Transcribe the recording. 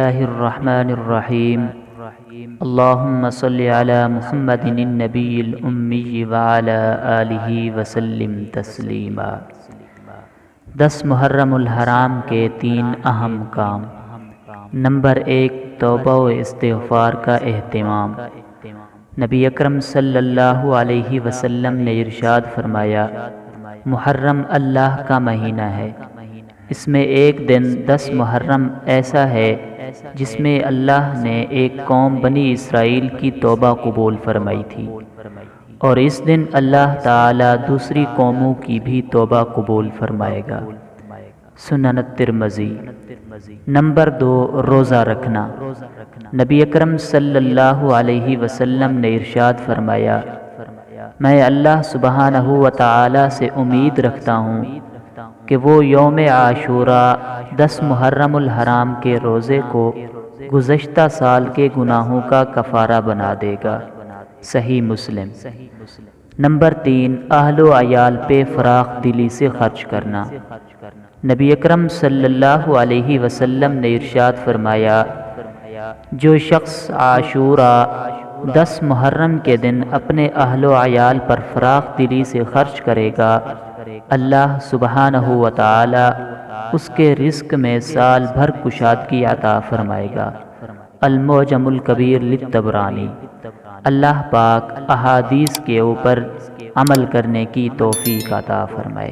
اللہ الرحمن الرحیم اللہم صلی علی محمد النبی الامی وعلی آلہ وسلم تسلیما۔ 10 محرم الحرام کے 3 اہم کام۔ نمبر 1، توبہ و استغفار کا اہتمام۔ نبی اکرم صلی اللہ علیہ وسلم نے ارشاد فرمایا، محرم اللہ کا مہینہ ہے، اس میں ایک دن 10 محرم ایسا ہے جس میں اللہ نے ایک قوم بنی اسرائیل کی توبہ قبول فرمائی تھی، اور اس دن اللہ تعالی دوسری قوموں کی بھی توبہ قبول فرمائے گا۔ سنن الترمذی۔ نمبر 2، روزہ رکھنا۔ نبی اکرم صلی اللہ علیہ وسلم نے ارشاد فرمایا، میں اللہ سبحانہ و تعالی سے امید رکھتا ہوں کہ وہ یوم عاشوراء 10 محرم الحرام کے روزے کو گزشتہ سال کے گناہوں کا کفارہ بنا دے گا۔ صحیح مسلم۔ نمبر 3، اہل و عیال پہ فراخ دلی سے خرچ کرنا۔ نبی اکرم صلی اللہ علیہ وسلم نے ارشاد فرمایا، جو شخص عاشوراء 10 محرم کے دن اپنے اہل و عیال پر فراخ دلی سے خرچ کرے گا، اللہ سبحانہ و تعالی اس کے رزق میں سال بھر کشادگی عطا فرمائے گا۔ المعجم الکبیر للطبرانی۔ اللہ پاک احادیث کے اوپر عمل کرنے کی توفیق عطا فرمائے۔